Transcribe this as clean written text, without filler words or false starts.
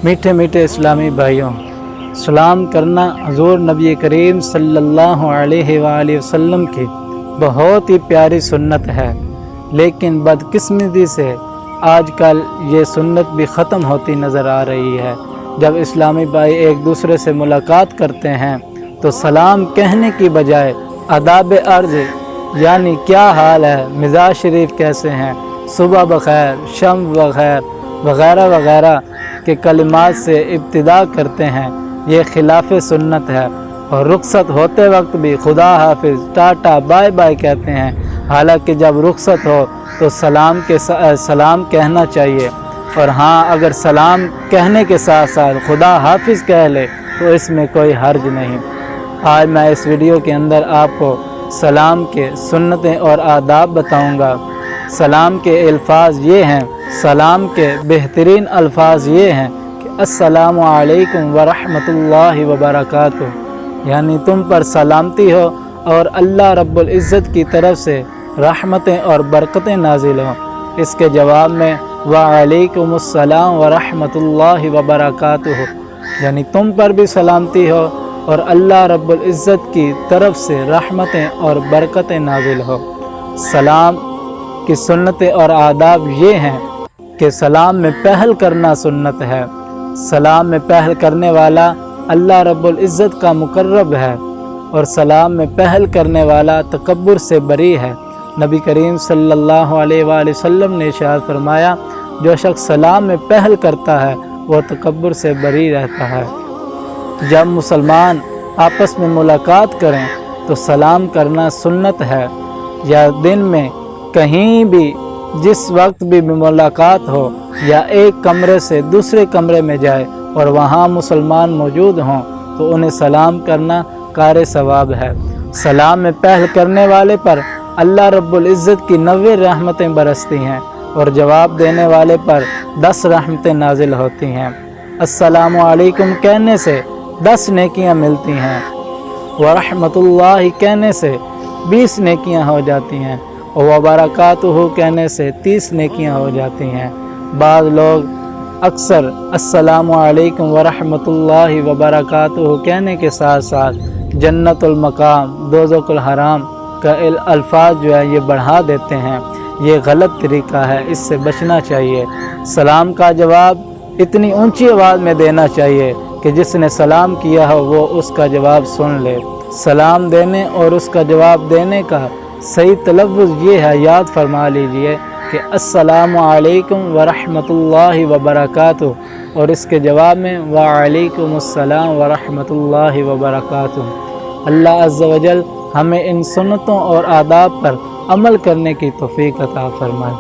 میٹھے میٹھے اسلامی بھائیوں، سلام کرنا حضور نبی کریم صلی اللہ علیہ وآلہ وسلم کی بہت ہی پیاری سنت ہے، لیکن بدقسمتی سے آج کل یہ سنت بھی ختم ہوتی نظر آ رہی ہے۔ جب اسلامی بھائی ایک دوسرے سے ملاقات کرتے ہیں تو سلام کہنے کی بجائے آداب عرض یعنی کیا حال ہے، مزاج شریف کیسے ہیں، صبح بخیر، شام بخیر وغیرہ وغیرہ کے کلمات سے ابتدا کرتے ہیں۔ یہ خلاف سنت ہے، اور رخصت ہوتے وقت بھی خدا حافظ، ٹاٹا، بائے بائے کہتے ہیں، حالانکہ جب رخصت ہو تو سلام کہنا چاہیے۔ اور ہاں، اگر سلام کہنے کے ساتھ ساتھ خدا حافظ کہہ لے تو اس میں کوئی حرج نہیں۔ آج میں اس ویڈیو کے اندر آپ کو سلام کے سنتیں اور آداب بتاؤں گا۔ سلام کے الفاظ یہ ہیں، سلام کے بہترین الفاظ یہ ہیں کہ السلام علیکم ورحمۃ اللہ وبرکاتہ، یعنی تم پر سلامتی ہو اور اللہ رب العزت کی طرف سے رحمتیں اور برکتیں نازل ہوں۔ اس کے جواب میں وعلیکم السلام ورحمۃ اللہ وبرکاتہ، یعنی تم پر بھی سلامتی ہو اور اللہ رب العزت کی طرف سے رحمتیں اور برکتیں نازل ہو۔ سلام کی سنتیں اور آداب یہ ہیں کہ سلام میں پہل کرنا سنت ہے۔ سلام میں پہل کرنے والا اللہ رب العزت کا مقرب ہے، اور سلام میں پہل کرنے والا تکبر سے بری ہے۔ نبی کریم صلی اللہ علیہ وآلہ وسلم نے ارشاد فرمایا، جو شخص سلام میں پہل کرتا ہے وہ تکبر سے بری رہتا ہے۔ جب مسلمان آپس میں ملاقات کریں تو سلام کرنا سنت ہے، یا دن میں کہیں بھی جس وقت بھی ملاقات ہو، یا ایک کمرے سے دوسرے کمرے میں جائے اور وہاں مسلمان موجود ہوں تو انہیں سلام کرنا کار ثواب ہے۔ سلام میں پہل کرنے والے پر اللہ رب العزت کی 90 رحمتیں برستی ہیں، اور جواب دینے والے پر 10 رحمتیں نازل ہوتی ہیں۔ السلام علیکم کہنے سے 10 نیکیاں ملتی ہیں، ورحمۃ اللہ کہنے سے 20 نیکیاں ہو جاتی ہیں، اور وبرکاتہ کہنے سے 30 نیکیاں ہو جاتی ہیں۔ بعض لوگ اکثر السلام علیکم ورحمۃ اللہ وبرکاتہ کہنے کے ساتھ ساتھ جنت المقام، دوزخ الحرام کا الفاظ جو ہے یہ بڑھا دیتے ہیں۔ یہ غلط طریقہ ہے، اس سے بچنا چاہیے۔ سلام کا جواب اتنی اونچی آواز میں دینا چاہیے کہ جس نے سلام کیا ہو وہ اس کا جواب سن لے۔ سلام دینے اور اس کا جواب دینے کا صحیح تلفظ یہ ہے، یاد فرما لیجئے کہ السلام علیکم ورحمۃ اللہ وبرکاتہ، اور اس کے جواب میں وعلیکم السلام ورحمۃ اللہ وبرکاتہ۔ اللہ عز و جل ہمیں ان سنتوں اور آداب پر عمل کرنے کی توفیق عطا فرمائے۔